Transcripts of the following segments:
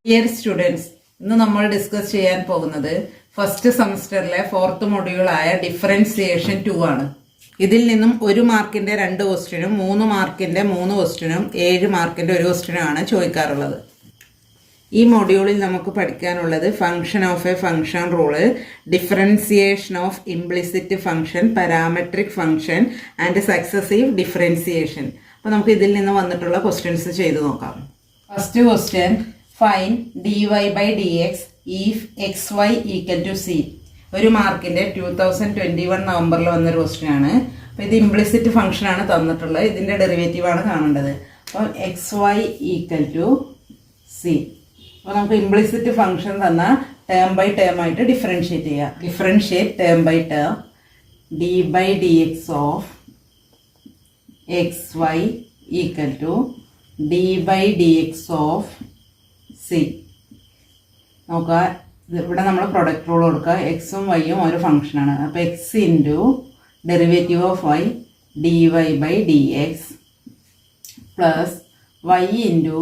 Dear students, ഇന്ന് നമ്മൾ discuss ചെയ്യാൻ പോകുന്നത് ഫസ്റ്റ് സെമസ്റ്ററിലെ 4th മൊഡ്യൂളായ ഡിഫറൻസിയേഷൻ 2 ആണ്. ഇതിൽ നിന്നും 1 മാർക്കിന്റെ 2 ക്വസ്റ്റ്യനും 3 മാർക്കിന്റെ 3 ക്വസ്റ്റ്യനും 7 മാർക്കിന്റെ 1 ക്വസ്റ്റ്യനുമാണ് ചോദിക്കാറുള്ളത്. ഈ മൊഡ്യൂളിൽ നമുക്ക് പഠിക്കാനുള്ളത് function of A function rule, differentiation of implicit function, parametric function and successive differentiation. അപ്പോൾ നമുക്ക് ഇതിൽ നിന്ന് വന്നിട്ടുള്ള ക്വസ്റ്റ്യൻസ് ചെയ്ത് നോക്കാം. First question, find dy/dx if xy equal to c. 1 മാർക്കിന്റെ 2021 നവംബറിൽ വന്നൊരു ക്വസ്റ്റ്യൻ ആണ്. അപ്പോൾ ഇത് ഇംപ്ലിസിറ്റ് ഫംഗ്ഷൻ ആണ് തന്നിട്ടുള്ളത്, ഇതിന്റെ ഡെറിവേറ്റീവ് ആണ് കാണേണ്ടത്. അപ്പോൾ xy equal to c. അപ്പോൾ നമുക്ക് ഇംപ്ലിസിറ്റ് ഫംഗ്ഷൻ തന്ന ടേം ബൈ ടേം ആയിട്ട് ഡിഫറൻഷിയേറ്റ് ചെയ്യാം. Differentiate term by term. d/dx of xy equal to d/dx of c. നോക്കുക, ഇവിടെ നമ്മൾ പ്രൊഡക്റ്റ് റൂൾ കൊടുക്കുക. എക്സും വൈയും ഒരു ഫംഗ്ഷനാണ്. അപ്പോൾ x into derivative of y dy/dx plus y into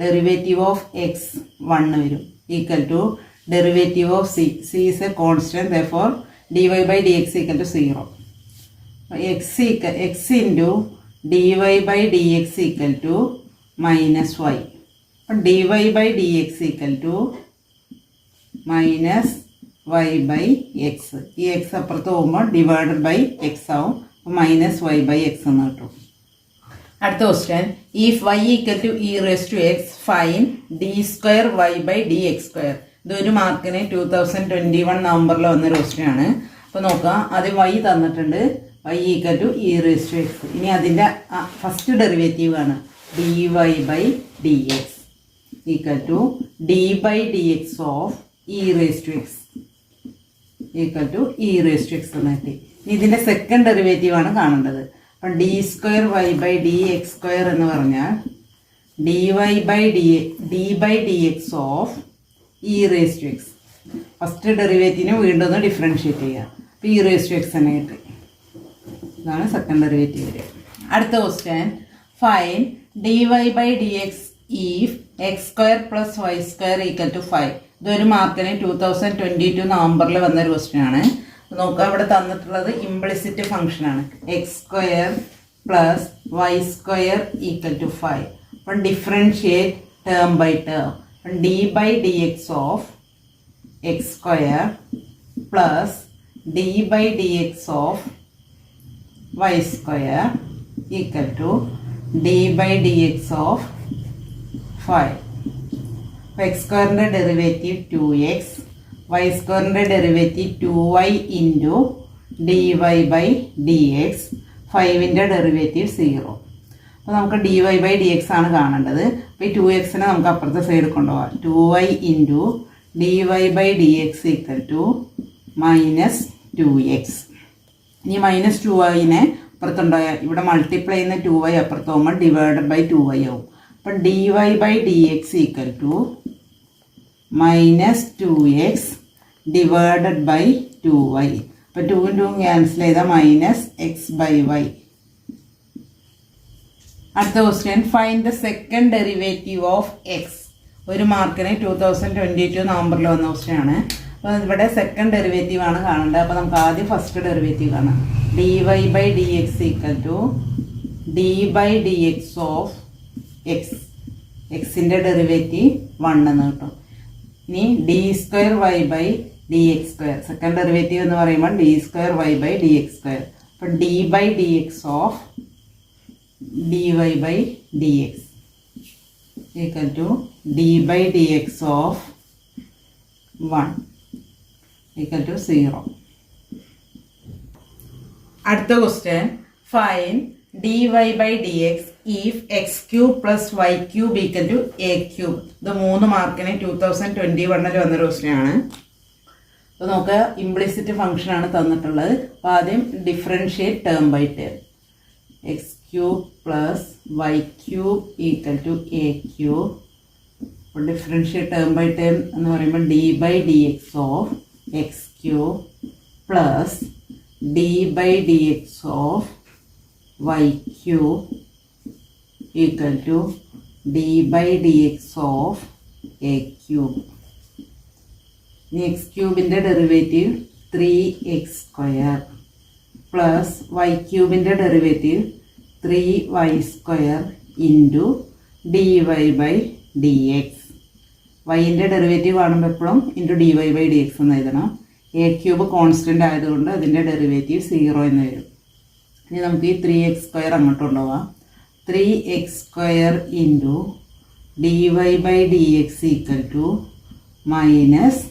derivative of x 1 വരും, equal to derivative of c. C is a constant, therefore dy/dx equal to 0. X into dy/dx equal to minus y. അപ്പം dy/dx equal to minus y/x. ഈ X അപ്പുറത്ത് പോകുമ്പോൾ divided by X ആവും. അപ്പോൾ minus y/x എന്ന് കിട്ടും. അടുത്ത question, if y equal to e⁻x find d²y/dx². ഇത് 1 മാർക്കിന് 2021 നവംബറിൽ വന്നൊരു ക്വസ്റ്റ്യൻ ആണ്. അപ്പോൾ നോക്കുക, ആദ്യം y തന്നിട്ടുണ്ട്, y ഈക്വൽ ടു e⁻x. ഇനി അതിൻ്റെ ഫസ്റ്റ് ഡെറിവേറ്റീവ് ആണ് dy/dx equal to d/dx of e⁻x equal to e⁻x എന്ന് കിട്ടി. ഇനി ഇതിൻ്റെ സെക്കൻഡ് ഡെറിവേറ്റീവ് ആണ് കാണേണ്ടത്. അപ്പം d²y/dx² എന്ന് പറഞ്ഞാൽ d/dx ഓഫ് e⁻x. ഫസ്റ്റ് ഡെറിവേറ്റീവിന് വീണ്ടും ഒന്ന് ഡിഫറൻഷിയേറ്റ് ചെയ്യുക. അപ്പോൾ e⁻x തന്നെ കിട്ടി. ഇതാണ് സെക്കൻഡ് ഡെറിവേറ്റീവ് വരിക. അടുത്ത question, find dy/dx if x² plus y² equal to 5. ഇത് 1 മാർക്കിന് 2022 നവംബറിൽ വന്നൊരു ക്വസ്റ്റ്യൻ ആണ്. നോക്കുക, ഇവിടെ തന്നിട്ടുള്ളത് ഇംപ്ലിസിറ്റ് ഫംഗ്ഷൻ ആണ്. x² plus y² equal to 5. അപ്പം ഡിഫറൻഷിയേറ്റ് ടേം ബൈ ടേം. അപ്പം d/dx of x² plus d/dx of y² equal to d/dx of 5. x²ന്റെ ഡെറിവേറ്റീവ് 2x, y²ന്റെ ഡെറിവേറ്റീവ് 2y ഇൻറ്റു dy/dx, 5ന്റെ ഡെറിവേറ്റീവ് 0. അപ്പോൾ നമുക്ക് dy/dx ആണ് കാണേണ്ടത്. അപ്പോൾ ഈ 2xനെ നമുക്ക് അപ്പുറത്തെ സൈഡ് കൊണ്ടുപോകാം. 2y into dy/dx equal to minus 2x. ഇനി മൈനസ് 2yനെ അപ്പുറത്തുണ്ടായാൽ ഇവിടെ മൾട്ടിപ്ലൈ ചെയ്യുന്ന 2y അപ്പുറത്ത് പോകുമ്പോൾ ഡിവൈഡഡ് ബൈ 2y ആവും. അപ്പം dy/dx equal to minus 2x divided by 2y. അപ്പം 2 2 ക്യാൻസൽ ചെയ്താൽ മൈനസ് x/y. അടുത്ത question, find the second derivative of x. 1 മാർക്കിന് 2022 നവംബറിൽ വന്ന ക്വസ്റ്റ്യൻ ആണ്. അപ്പോൾ ഇവിടെ സെക്കൻഡ് ഡെറിവേറ്റീവ് ആണ് കാണേണ്ടത്. അപ്പോൾ നമുക്ക് ആദ്യം ഫസ്റ്റ് ഡെറിവേറ്റീവ് കാണാം. dy/dx equal to d/dx of x. എക്സിൻ്റെ ഡെറിവേറ്റീവ് 1 എന്ന് കിട്ടും. ഇനി d²y/dx². സെക്കൻഡ് ഡെറിവേറ്റീവ് എന്ന് പറയുമ്പോൾ d²y/dx². അപ്പം d/dx of dy/dx equal to d/dx of 1 equal to 0. അടുത്ത question, find dy/dx if x³ plus y³ equal to a³. ഇത് 3 മാർക്കിന് 2021 വന്നൊരു ക്വസ്റ്റ്യൻ ആണ്. അപ്പോൾ നമുക്ക് ഇംപ്ലിസിറ്റ് ഫംഗ്ഷൻ ആണ് തന്നിട്ടുള്ളത്. അപ്പോൾ ആദ്യം differentiate term by term. x³ plus y³ equal to a³. അപ്പോൾ ഡിഫറൻഷിയേറ്റ് ടേം ബൈ ടേം എന്ന് പറയുമ്പോൾ d/dx of x³ plus d/dx of y³ equal to d by dx of A cube. ഇനി X ക്യൂബിൻ്റെ derivative 3x² plus Y ക്യൂബിൻ്റെ derivative 3y² into dy/dx. വൈൻ്റെ derivative കാണുമ്പോൾ എപ്പോഴും into dy/dx എന്ന് എഴുതണം. എ ക്യൂബ് കോൺസ്റ്റൻ്റ് ആയതുകൊണ്ട് അതിൻ്റെ ഡെറിവേറ്റീവ് 0 എന്ന് വരും. ഇനി നമുക്ക് ഈ 3x² അങ്ങോട്ട് കൊണ്ടുപോകാം. 3x² into dy/dx equal to minus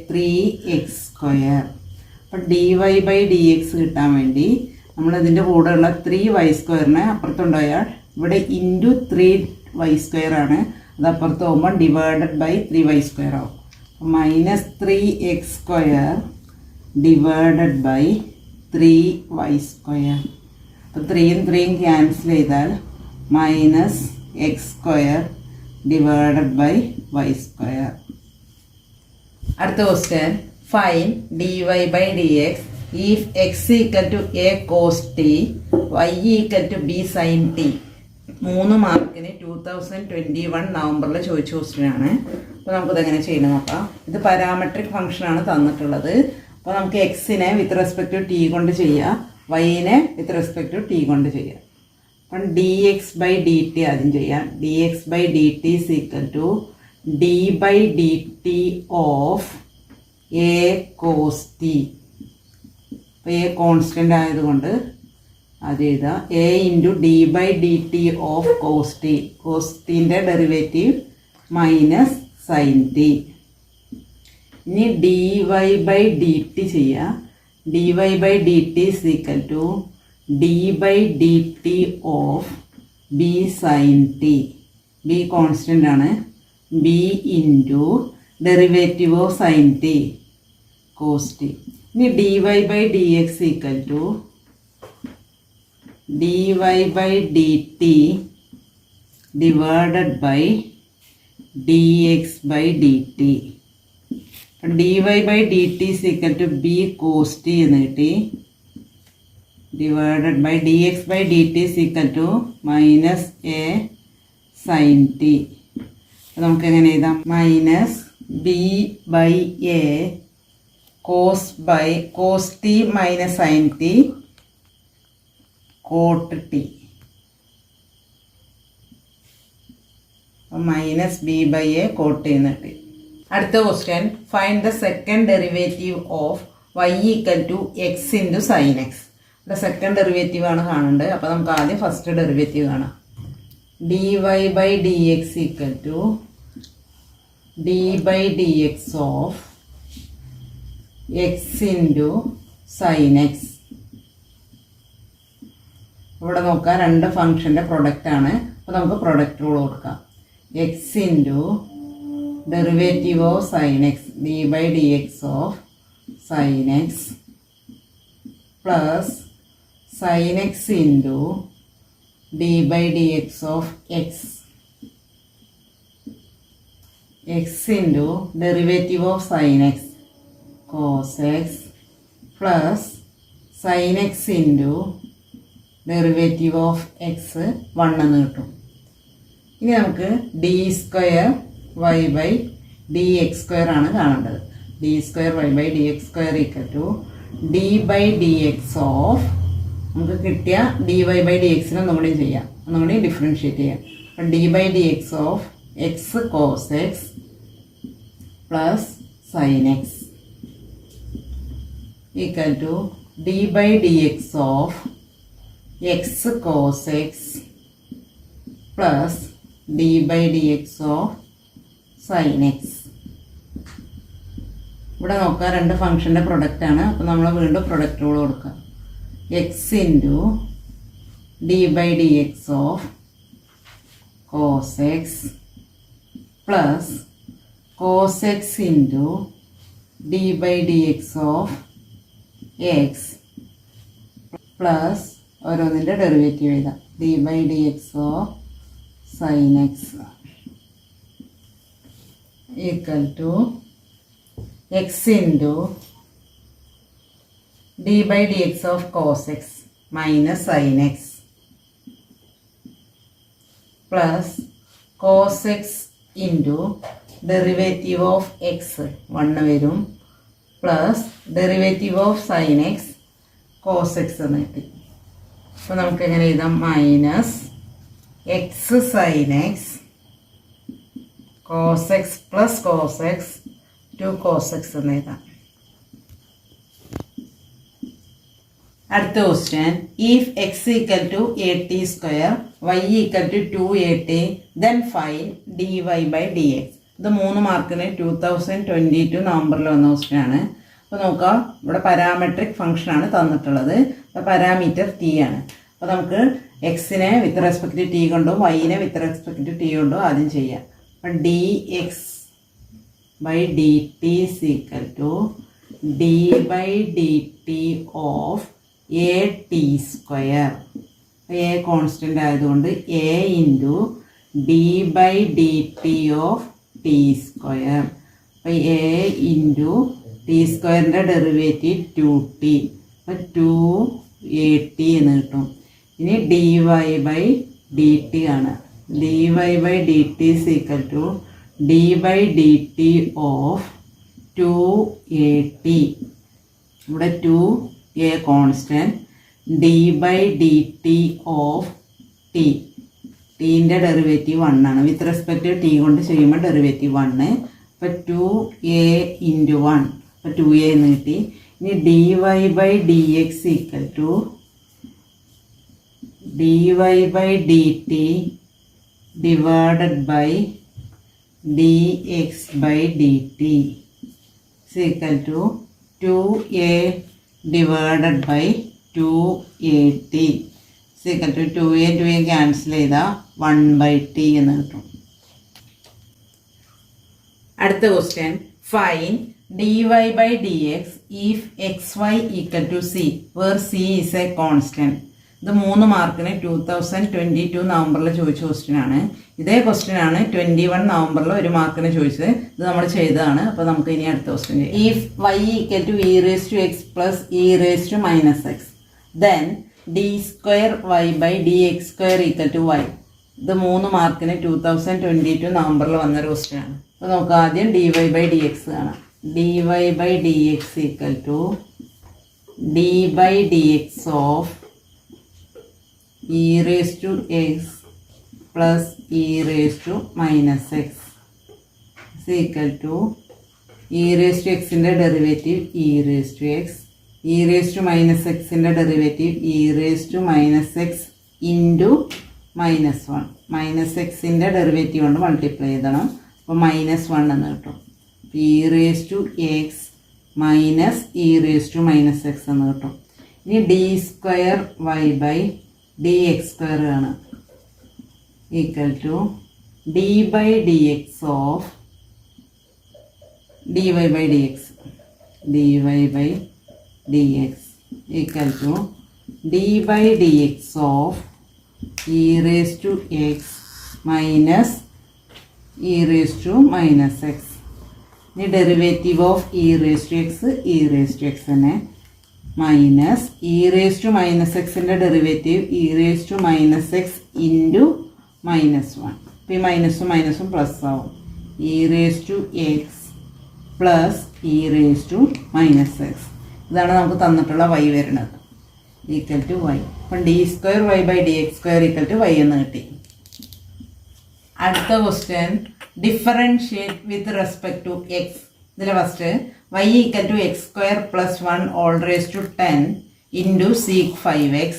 3x². അപ്പോൾ dy/dx കിട്ടാൻ വേണ്ടി നമ്മളതിൻ്റെ കൂടെയുള്ള 3y² അപ്പുറത്തുണ്ടായാൽ ഇവിടെ ഇൻറ്റു 3y² ആണ്. അത് അപ്പുറത്ത് പോകുമ്പോൾ ഡിവൈഡഡ് ബൈ 3y² ആവും. Minus 3x² divided by 3y². അപ്പോൾ 3യും 3യും ക്യാൻസൽ ചെയ്താൽ minus x² divided by y². അടുത്ത question, find dy/dx if x equal to a cos t y equal to b sin t. 3 മാർക്കിന് 2021 നവംബറിൽ ചോദിച്ച ക്വസ്റ്റ്യൻ ആണ്. അപ്പോൾ നമുക്കിതെങ്ങനെ ചെയ്യണം നോക്കാം. ഇത് പാരാമെട്രിക് ഫംഗ്ഷനാണ് തന്നിട്ടുള്ളത്. അപ്പോൾ നമുക്ക് എക്സിനെ വിത്ത് റെസ്പെക്ട് ടു ടി കൊണ്ട് ചെയ്യാം, വൈനെ വിത്ത് റെസ്പെക്ട് ടു ടി കൊണ്ട് ചെയ്യാം. അപ്പം dx/dt ആദ്യം ചെയ്യാം. dx/dt is equal to d/dt of a cos t. അപ്പോൾ എ കോൺസ്റ്റൻ്റ് ആയതുകൊണ്ട് അത് എഴുതാം. A into d/dt of cos t. Cos ടീൻ്റെ ഡെറിവേറ്റീവ് മൈനസ് സൈൻ ടി. ഇനി dy/dt ചെയ്യാം. dy/dt is equal to d/dt of b sine t. B constant ആണ്. B into derivative of sine t cos t. ഇനി dy/dx equal to dy/dt divided by dx/dt. dy/dt is equal to b cos t എന്ന് കിട്ടി. Divided by dx/dt is equal to minus a sin t. നമുക്ക് എങ്ങനെ എഴുതാം? Minus b/a cos t minus sin t cot t. Minus b/a cot t എന്ന് കിട്ടി. അടുത്ത question, find the second derivative of y equal to x into sine x. ഇവിടെ second derivative ആണ് കാണേണ്ടത്. അപ്പോൾ നമുക്ക് ആദ്യം ഫസ്റ്റ് ഡെറിവേറ്റീവ് കാണാം. dy/dx equal to d/dx of x into sine x. ഇവിടെ നോക്കാം, രണ്ട് ഫംഗ്ഷൻ്റെ പ്രൊഡക്റ്റ് ആണ്. അപ്പോൾ നമുക്ക് പ്രൊഡക്റ്റ് റൂൾ കൊടുക്കാം. X into derivative of sine x d/dx of sine x plus sine x into d/dx of x. X into derivative of sine x cos x plus sine x into derivative of x 1 എന്ന് കിട്ടും. ഇനി നമുക്ക് d²y/dx² ആണ് കാണേണ്ടത്. d²y/dx² equal to d/dx of, നമുക്ക് കിട്ടിയ dy/dxന് ഒന്നുകൂടി ചെയ്യാം, ഒന്നുകൂടി ഡിഫറൻഷ്യേറ്റ് ചെയ്യാം. അപ്പം d/dx of x cos x plus sine x equal to d/dx of x cos x plus d/dx of sine x. ഇവിടെ നോക്കാം, രണ്ട് ഫംഗ്ഷൻ്റെ പ്രൊഡക്റ്റ് ആണ്. അപ്പോൾ നമ്മൾ വീണ്ടും പ്രൊഡക്റ്റ് റൂൾ കൊടുക്കാം. X into d/dx of cos x plus cos x into d/dx of x plus ഓരോന്നിൻ്റെ ഡെറിവേറ്റീവ് എഴുതാം. d/dx of sine x equal to x into d/dx of cos x minus sign x plus cos x into derivative of x 1 വരും plus derivative of sine x cos x എന്ന് കിട്ടി. അപ്പോൾ നമുക്ക് എങ്ങനെ എഴുതാം? Minus x sine x cos x plus cos x 2 cos x എന്ന് എഴുതാം. അടുത്ത question, if x equal to a t square y equal to 2at then find dy by d x. ഇത് 3 മാർക്കിന് 2022 നവംബറിൽ വന്ന ക്വസ്റ്റ്യൻ ആണ്. അപ്പോൾ നോക്കാം, ഇവിടെ പാരാമെട്രിക് ഫംഗ്ഷനാണ് തന്നിട്ടുള്ളത്. പാരാമീറ്റർ ടി ആണ്. അപ്പോൾ നമുക്ക് എക്സിനെ വിത്ത് റെസ്പെക്ട് ടി കൊണ്ടും വൈനെ വിത്ത് റെസ്പെക്ട് ടി കൊണ്ടും ആദ്യം ചെയ്യാം. അപ്പം d x by d t is equal to d by d t of a t square. A constant ആയതുകൊണ്ട് a into d by d t of t square. അപ്പോൾ a into t സ്ക്വയറിൻ്റെ derivative 2t. അപ്പോൾ 2at എന്ന് കിട്ടും. ഇനി dy by d t ആണ്. dy by d t is equal to d by d t of 2at. ഇവിടെ 2a constant, d by d t of T. ടീൻ്റെ derivative 1 ആണ്. With respect T കൊണ്ട് ചെയ്യുമ്പോൾ derivative 1. അപ്പോൾ 2a into 1. അപ്പോൾ 2a എന്ന് കിട്ടി. ഇനി dy by d x equal to dy by d t divided by dx by dt is equal to 2a divided by 2at is equal to 2a 2a cancel ചെയ്താൽ 1/t എന്ന് കിട്ടും. അടുത്ത question, find dy by dx if xy equal to c where c is a constant. ഇത് 3 മാർക്കിന് 2022 നവംബറിൽ ചോദിച്ച question ആണ്. ഇതേ ക്വസ്റ്റ്യൻ ആണ് 21 നവംബറിൽ 1 മാർക്കിന് ചോദിച്ചത്. ഇത് നമ്മൾ ചെയ്തതാണ്. അപ്പോൾ നമുക്ക് ഇനി അടുത്ത ക്വസ്റ്റ്യൻ ചെയ്യാം. If y equal to e raise to x plus e raise to minus x then d square y by d x square equal to y. ഇത് 3 മാർക്കിന് 2022 നവംബറിൽ വന്നൊരു ക്വസ്റ്റ്യൻ ആണ്. അപ്പോൾ നമുക്ക് ആദ്യം dy ബൈ ഡി എക്സ് കാണാം. dy by d x equal to d by d x of e raised to x plus e raised to minus x is equal to e raised to x in the derivative e raised to x, e raised to minus x in the derivative e raised to minus x into minus 1. Minus x in the derivative കൊണ്ട് multiply ചെയ്യണം. അപ്പോൾ -1 എന്ന് കിട്ടും. e raised to x minus e raised to minus x എന്ന് കിട്ടും. ഇനി d square y by d x square ആണ് equal to d by d x of d y by d x, d y by d x equal to d by d x of e raise to x minus e raise to minus x. ഇനി derivative of e raise to x e raise to x തന്നെ minus e raise to minus എക്സിൻ്റെ derivative e raise to minus x into -1. ഇപ്പോൾ ഈ മൈനസും മൈനസും plus ആവും. E raise to x plus e raise to minus x. ഇതാണ് നമുക്ക് തന്നിട്ടുള്ള വൈ വരുന്നത് ഈക്വൽ ടു വൈ. അപ്പം d square y by d x square equal to y എന്ന് കിട്ടി. അടുത്ത question, differentiate with respect to x. ഇതിൽ first y equal to x square plus 1 all raise to 10 into sec 5x.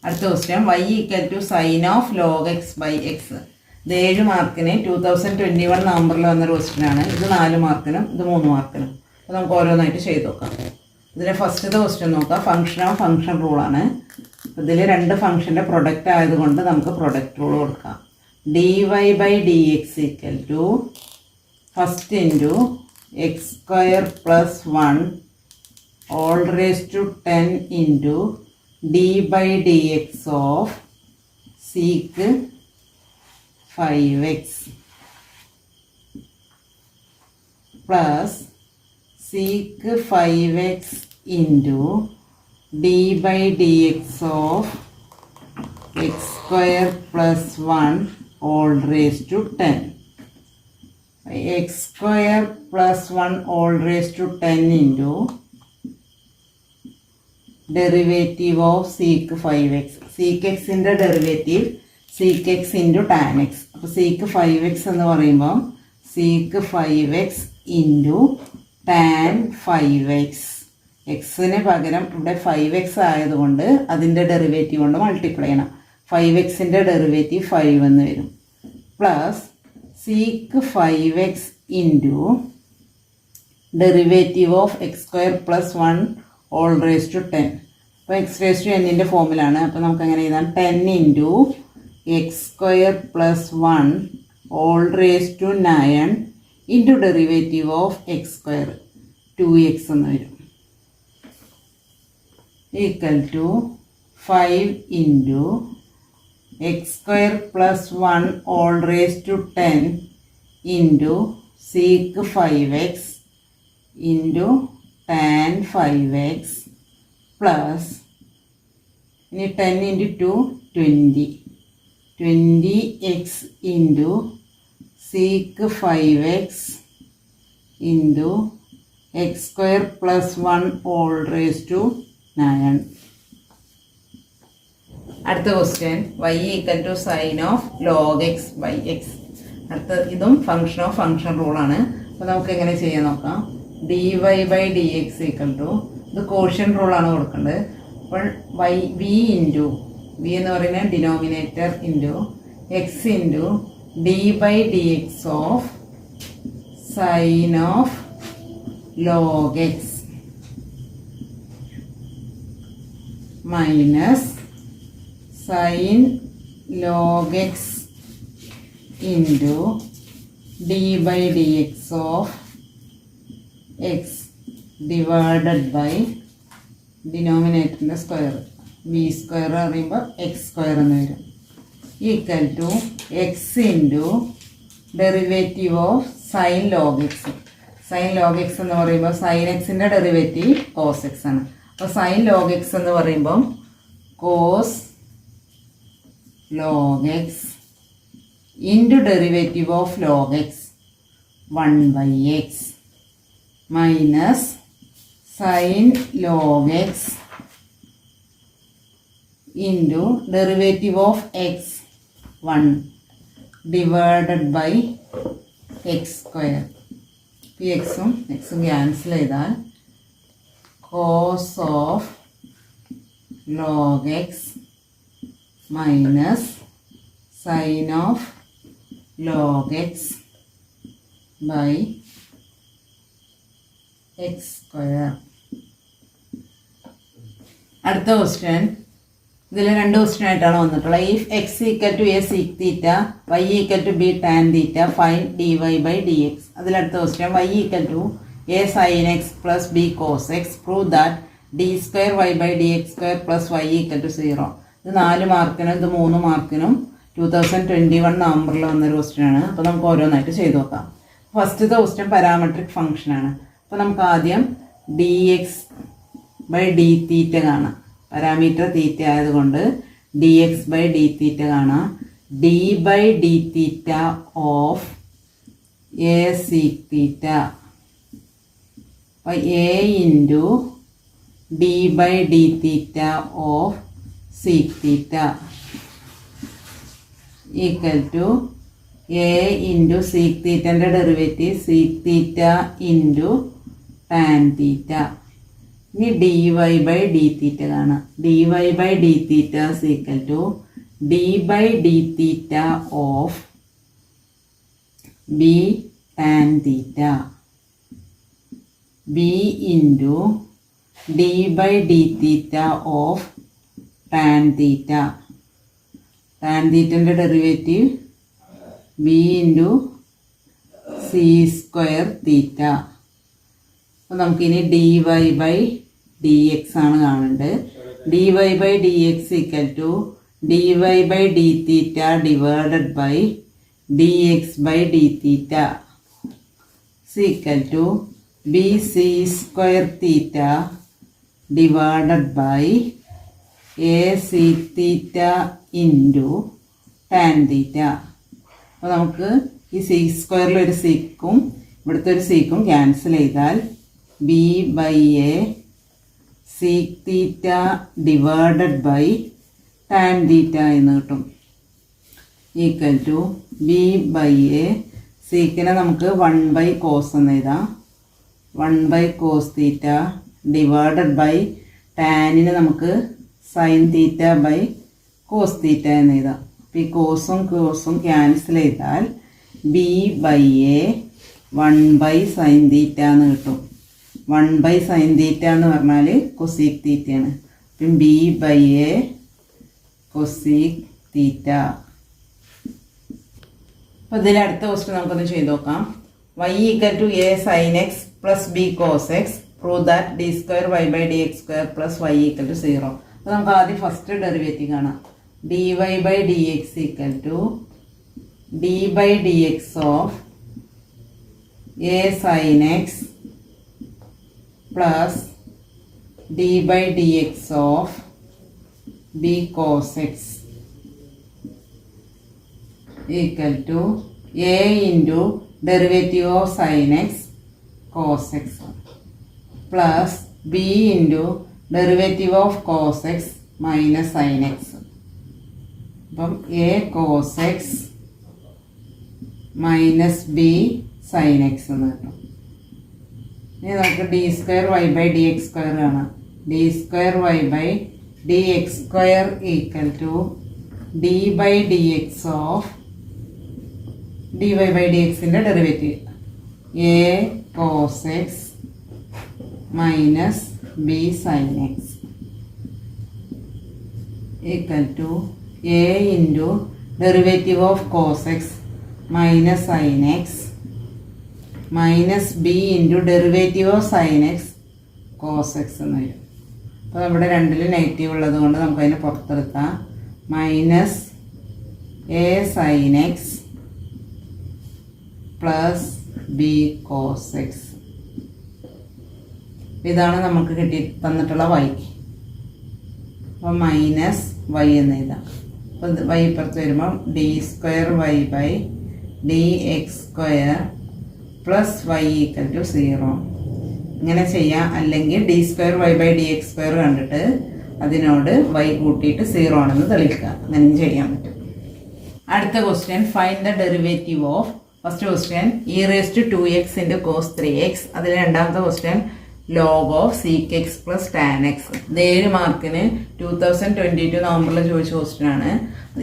അടുത്ത question, y equal to sine of log x by x. ഇത് 7 മാർക്കിന് 2021 നവംബറിൽ വന്നൊരു question ആണ്. ഇത് 4 മാർക്കിനും ഇത് 3 മാർക്കിനും. അപ്പോൾ നമുക്ക് ഓരോന്നായിട്ട് ചെയ്ത് നോക്കാം. ഇതിലെ ഫസ്റ്റത്തെ ക്വസ്റ്റ്യൻ നോക്കാം. ഫംഗ്ഷൻ ഓഫ് ഫംഗ്ഷൻ റൂളാണ്. ഇതിൽ 2 ഫംഗ്ഷൻ്റെ പ്രൊഡക്റ്റ് ആയതുകൊണ്ട് നമുക്ക് പ്രൊഡക്റ്റ് റൂൾ കൊടുക്കാം. dy by d x equal to first into x square plus 1 all raised to 10 into d by dx of sec 5x plus sec 5x into d by dx of x square plus 1 all raised to 10. X square plus 1 all raise to 10 into derivative of sec 5x. Sec എക്സിൻ്റെ derivative sec x into tan x. അപ്പോൾ sec 5x എന്ന് പറയുമ്പം seek 5x into tan 5x. എക്സിന് പകരം ഇവിടെ 5x ആയതുകൊണ്ട് അതിൻ്റെ derivative കൊണ്ട് മൾട്ടിപ്ലൈ ചെയ്യണം. 5xൻ്റെ ഡെറിവേറ്റീവ് 5 എന്ന് വരും. Plus sec 5x into derivative of x square plus 1 all raise to 10. അപ്പോൾ എക്സ് റേസ് ടു എന്നിൻ്റെ ഫോമിലാണ്. അപ്പോൾ നമുക്ക് എങ്ങനെ എഴുതാം? 10 into x square plus 1 all raise to 9 into derivative of x square 2x എന്ന് വരും. Equal to 5 into x square plus 1 all raise to 10 into sec 5x into tan 5x plus ഇനി 10 into 2 20x into sec 5x into x square plus 1 all raise to 9. അടുത്ത question y equal to sine of log x by x. അടുത്ത ഇതും function of function റൂളാണ്. അപ്പോൾ നമുക്ക് എങ്ങനെ ചെയ്യാൻ നോക്കാം. dy by d x equal to, ഇത് കോഷ്യൻ റൂളാണ് കൊടുക്കേണ്ടത്. അപ്പോൾ v ഇൻറ്റു v എന്ന് പറയുന്നത് denominator into x into d by d x of sine of log x minus sine log x into d by d x of x divided by ഡിനോമിനേറ്ററിൻ്റെ square v square പറയുമ്പോൾ x square എന്ന് വരും. Equal to x into derivative of sine log x. Sine log x എന്ന് പറയുമ്പോൾ sign എക്സിൻ്റെ derivative cos X ആണ്. അപ്പോൾ sign log x എന്ന് പറയുമ്പം cos log x into derivative of log x 1/x minus sine log x into derivative of x 1 divided by x square. ഈ എക്സും എക്സും ക്യാൻസൽ ചെയ്താൽ cos of log x minus sine of log x by x square. അടുത്ത question, ഇതിൽ രണ്ട് question ആയിട്ടാണ് വന്നിട്ടുള്ളത്. If x equal to a sec theta y equal to b tan theta find d y by d x. അതിലടുത്ത question y equal to a sine x plus b cos x prove that d square y by d x square plus y equal to 0. ഇത് 4 മാർക്കിനും ഇത് 3 മാർക്കിനും 2021 നവംബറിൽ വന്നൊരു question ആണ്. അപ്പോൾ നമുക്ക് ഓരോന്നായിട്ട് ചെയ്ത് നോക്കാം. ഫസ്റ്റത്തെ ക്വസ്റ്റ്യൻ പാരാമെട്രിക് ഫംഗ്ഷനാണ്. അപ്പോൾ നമുക്ക് ആദ്യം d x by d theta കാണാം. പാരാമീറ്റർ തീറ്റ ആയതുകൊണ്ട് d x by d theta കാണാം. D by d theta of a sec theta. അപ്പോൾ a into d by d theta of sec theta equal to a into sec തീറ്റൻ്റെ derivative sec theta into tan theta. ഇനി d y by d theta കാണാം. D y by d theta equal to d by d theta of b tan theta b into d by d theta of tan theta. Tan തീറ്റൻ്റെ derivative b into sec square theta. അപ്പോൾ നമുക്കിനി d y by d x ആണ് കാണേണ്ടത്. D y by d x equal to d y by d theta divided by d x by d theta equal to b sec square theta divided by a sec theta into tan theta. അപ്പോൾ നമുക്ക് ഈ sec സ്ക്വയറിൽ ഒരു സീക്കും ഇവിടുത്തെ ഒരു സീക്കും cancel ചെയ്താൽ b by a sec theta divided by tan theta എന്ന് കിട്ടും. Equal to b by a സീക്കിനെ നമുക്ക് 1 കോസ് എന്ന് എഴുതാം. 1 കോസ് തീറ്റ ഡിവൈഡഡ് ബൈ ടാനിന് നമുക്ക് sine theta by cos theta എന്ന് എഴുതാം. അപ്പോൾ ഈ കോസും ക്യാൻസൽ ചെയ്താൽ b by a 1 sine theta എന്ന് കിട്ടും. 1 സൈൻ തീറ്റ എന്ന് പറഞ്ഞാൽ കൊസീക് തീറ്റയാണ്. അപ്പം b by a cosec theta. അപ്പോൾ ഇതിൽ അടുത്ത ക്വസ്റ്റ്യൻ നമുക്കൊന്ന് ചെയ്ത് നോക്കാം. y equal to a sine x plus b cos x prove that d square y by d x square plus y equal to 0. അപ്പോൾ നമുക്ക് ആദ്യം ഫസ്റ്റ് ഡെറിവേറ്റീവ് കാണാം. D y by d x equal to d by d x of a sine x plus d by d x of b cos X equal to a into derivative of sin x cos x plus b into derivative of cos x minus sin x. അപ്പം a cos x minus b sin x എന്ന് കിട്ടും. ഇനി നമുക്ക് d square y by d x square കാണാം. D square y by d x square equal to d by d x of dy by dxന്റെ derivative a cos x minus b sin x equal to a into derivative of cos x minus sin x minus b into derivative of sin x cos x എന്ന് വരും. അപ്പോൾ നമ്മുടെ രണ്ടിലും negative ഉള്ളത് കൊണ്ട് നമുക്കതിനെ പുറത്തെടുക്കാം. Minus a sine x plus b cos x. ഇതാണ് നമുക്ക് തന്നിട്ടുള്ള വൈ. അപ്പോൾ മൈനസ് വൈ എന്ന് എഴുതാം. അപ്പോൾ വൈ ഇപ്പുറത്ത് വരുമ്പം d square y by d x square plus y equal to 0. ഇങ്ങനെ ചെയ്യാം. അല്ലെങ്കിൽ d square y by d x square കണ്ടിട്ട് അതിനോട് വൈ കൂട്ടിയിട്ട് 0 ആണെന്ന് തെളിയിക്കുക. അങ്ങനെ ചെയ്യാൻ പറ്റും. അടുത്ത question find the derivative of first question e raise to 2x into cos 3x. അതിൽ രണ്ടാമത്തെ question log of sec x plus tan x. ഇത് 7 മാർക്കിന് 2022 നവംബറിൽ ചോദിച്ച ക്വസ്റ്റ്യൻ ആണ്.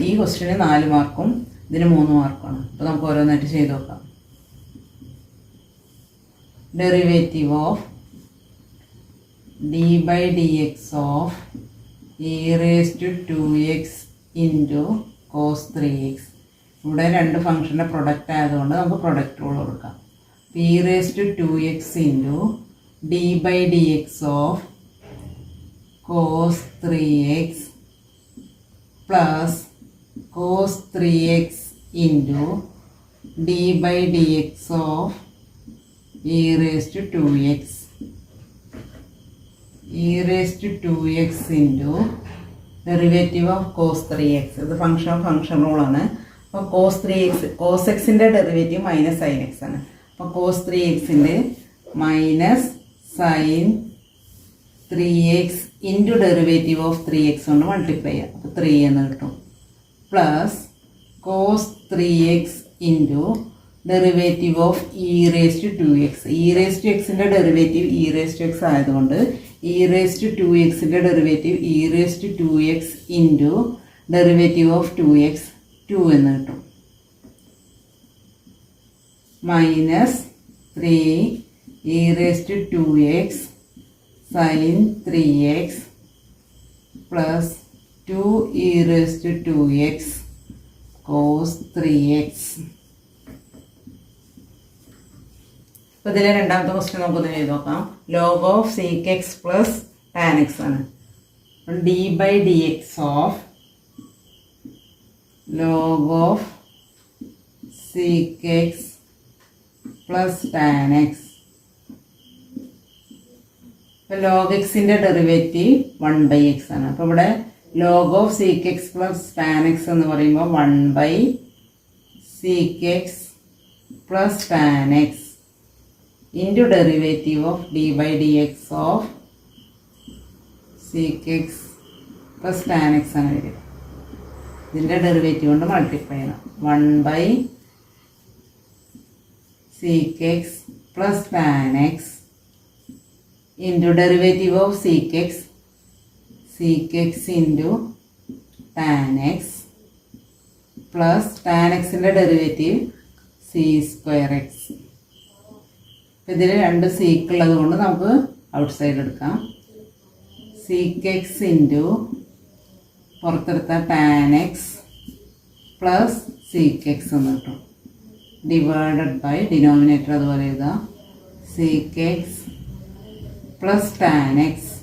ഈ ക്വസ്റ്റ്യന് 4 മാർക്കും ഇതിന് 3 മാർക്കുമാണ്. അപ്പോൾ നമുക്ക് ഓരോന്നായിട്ട് ചെയ്ത് നോക്കാം. Derivative of d by d x of e raise to 2x into cos 3x. ഇവിടെ രണ്ട് ഫംഗ്ഷൻ്റെ പ്രൊഡക്റ്റ് ആയതുകൊണ്ട് നമുക്ക് പ്രൊഡക്റ്റ് റൂൾ കൊടുക്കാം. P raise to 2x into d by d x of cos 3x plus cos 3x into d by d x of e raise to 2x. E raise to 2x into derivative of cos 3x. ഇത് function റൂളാണ്. അപ്പോൾ cos 3x cos എക്സിൻ്റെ derivative minus sign x ആണ്. അപ്പോൾ cos 3xൻ്റെ minus sine 3x into derivative of 3x കൊണ്ട് multiply ചെയ്യാം. അപ്പോൾ 3 എന്ന് കിട്ടും. Plus cos 3x into derivative of e raise to 2x. E raise to എക്സിൻ്റെ derivative e raise to x ആയതുകൊണ്ട് ഇ റേസ് ടു 2xൻ്റെ derivative e raise to 2x into derivative of 2x 2 എന്ന് കിട്ടും. Minus 3 e raise to 2x sine 3x plus 2 e raise to 2x cos 3x. അപ്പോൾ ഇതിലെ രണ്ടാമത്തെ question നമുക്കൊന്ന് ചെയ്ത് നോക്കാം. Log of sec x plus tan x ആണ്. D by d x of log of sec x plus tan x. അപ്പോൾ log xൻ്റെ derivative 1/x ആണ്. അപ്പോൾ ഇവിടെ log of sec x plus tan x എന്ന് പറയുമ്പോൾ 1/sec x plus tan x into derivative of d by dx of sec x plus tan x ആണ് വരിക. ഇതിൻ്റെ ഡെറിവേറ്റീവ് കൊണ്ട് മൾട്ടിപ്ലൈ ചെയ്യണം. 1 by sec x plus tan x into derivative of sec x into tan x plus tan x ൻ്റെ derivative C square X. ഇതിൽ രണ്ട് seek ഉള്ളത് കൊണ്ട് നമുക്ക് ഔട്ട് സൈഡ് എടുക്കാം. സീക്ക് എക്സ് ഇൻറ്റു പുറത്തെടുത്ത tan X plus seek X എന്ന് കിട്ടും. ഡിവൈഡഡ് ബൈ ഡിനോമിനേറ്റർ അതുപോലെ എഴുതാം. Seek x plus tan X.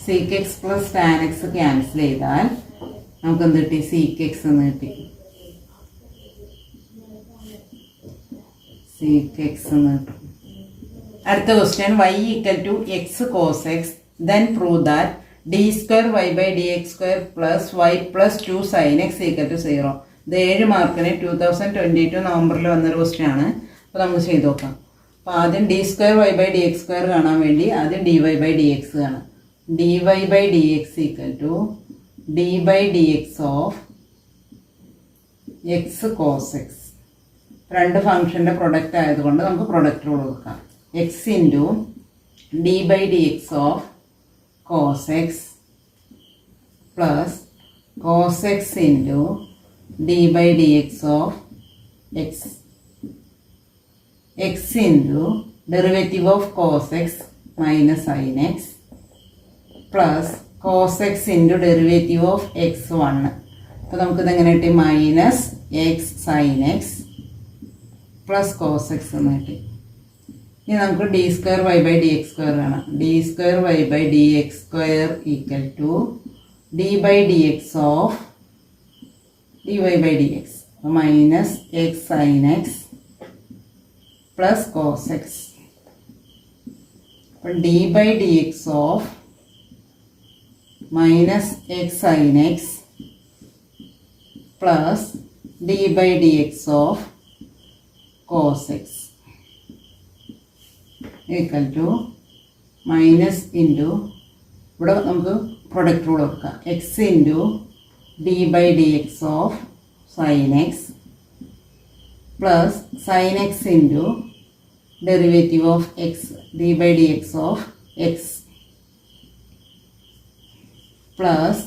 Seek x plus tan X cancel ചെയ്താൽ നമുക്ക് എന്ത് കിട്ടി? സീക്ക് എക്സ് എന്ന് കിട്ടി. സീക്ക് എക്സ് എന്ന് കിട്ടും. അടുത്ത question y equal to x cos x then prove that d square y by d x square plus y plus 2 sine x equal to 0. ഇത് 7 മാർക്കിന് 2022 നവംബറിൽ വന്നൊരു ക്വസ്റ്റ്യൻ ആണ്. അപ്പോൾ നമുക്ക് ചെയ്ത് നോക്കാം. അപ്പോൾ ആദ്യം d square y by d x square കാണാൻ വേണ്ടി ആദ്യം d y by d x കാണാം. D y by d x equal to d by d x of x cos x. രണ്ട് ഫംഗ്ഷൻ്റെ പ്രൊഡക്റ്റ് ആയതുകൊണ്ട് നമുക്ക് പ്രൊഡക്റ്റ് റൂൾ കൊടുക്കാം. X into d by d x of cos x plus cos x into d by d x of x. X into derivative of cos x minus sign x plus cos x into derivative of x 1. അപ്പോൾ നമുക്കിതെങ്ങനെ കിട്ടി? Minus x sine x plus cos x എന്ന് കിട്ടി. ഇനി നമുക്ക് d square y by d x square കാണാം. D square y by d x square equal to d by d x of d y by d x minus x sine x plus cos x. അപ്പോൾ d by d x of minus x sine x plus d by d x of cos x equal to minus into ഇവിടെ നമുക്ക് product rule കൊടുക്കാം. X into d by d x of sine x plus sine x into derivative of x d by d x of x plus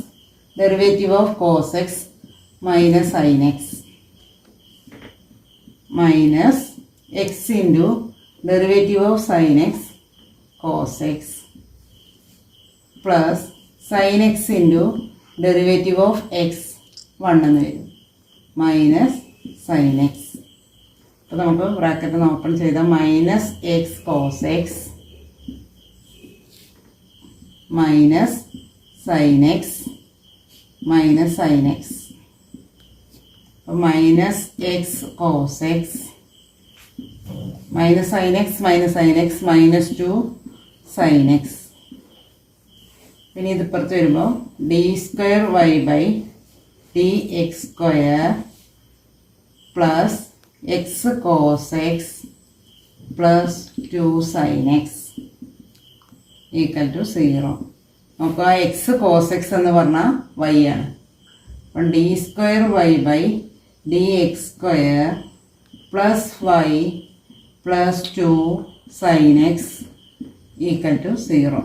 derivative of cos x minus sign X minus x into derivative of sine x cos x plus sine x into derivative of x 1 എന്ന് വരും minus sign x. അപ്പോൾ നമുക്ക് bracket open ചെയ്താൽ minus x cos x minus sign X minus sign x. അപ്പോൾ minus x cos x minus sign X മൈനസ് 2 sine x. പിന്നെ ഇതിപ്പുറത്ത് വരുമ്പോൾ d square y by d x square plus x cos x plus 2 sine x equal to 0. നമുക്ക് ആ X cos x എന്ന് പറഞ്ഞാൽ y ആണ്. അപ്പം d square y by d x square plus y plus 2 sine x equal to 0.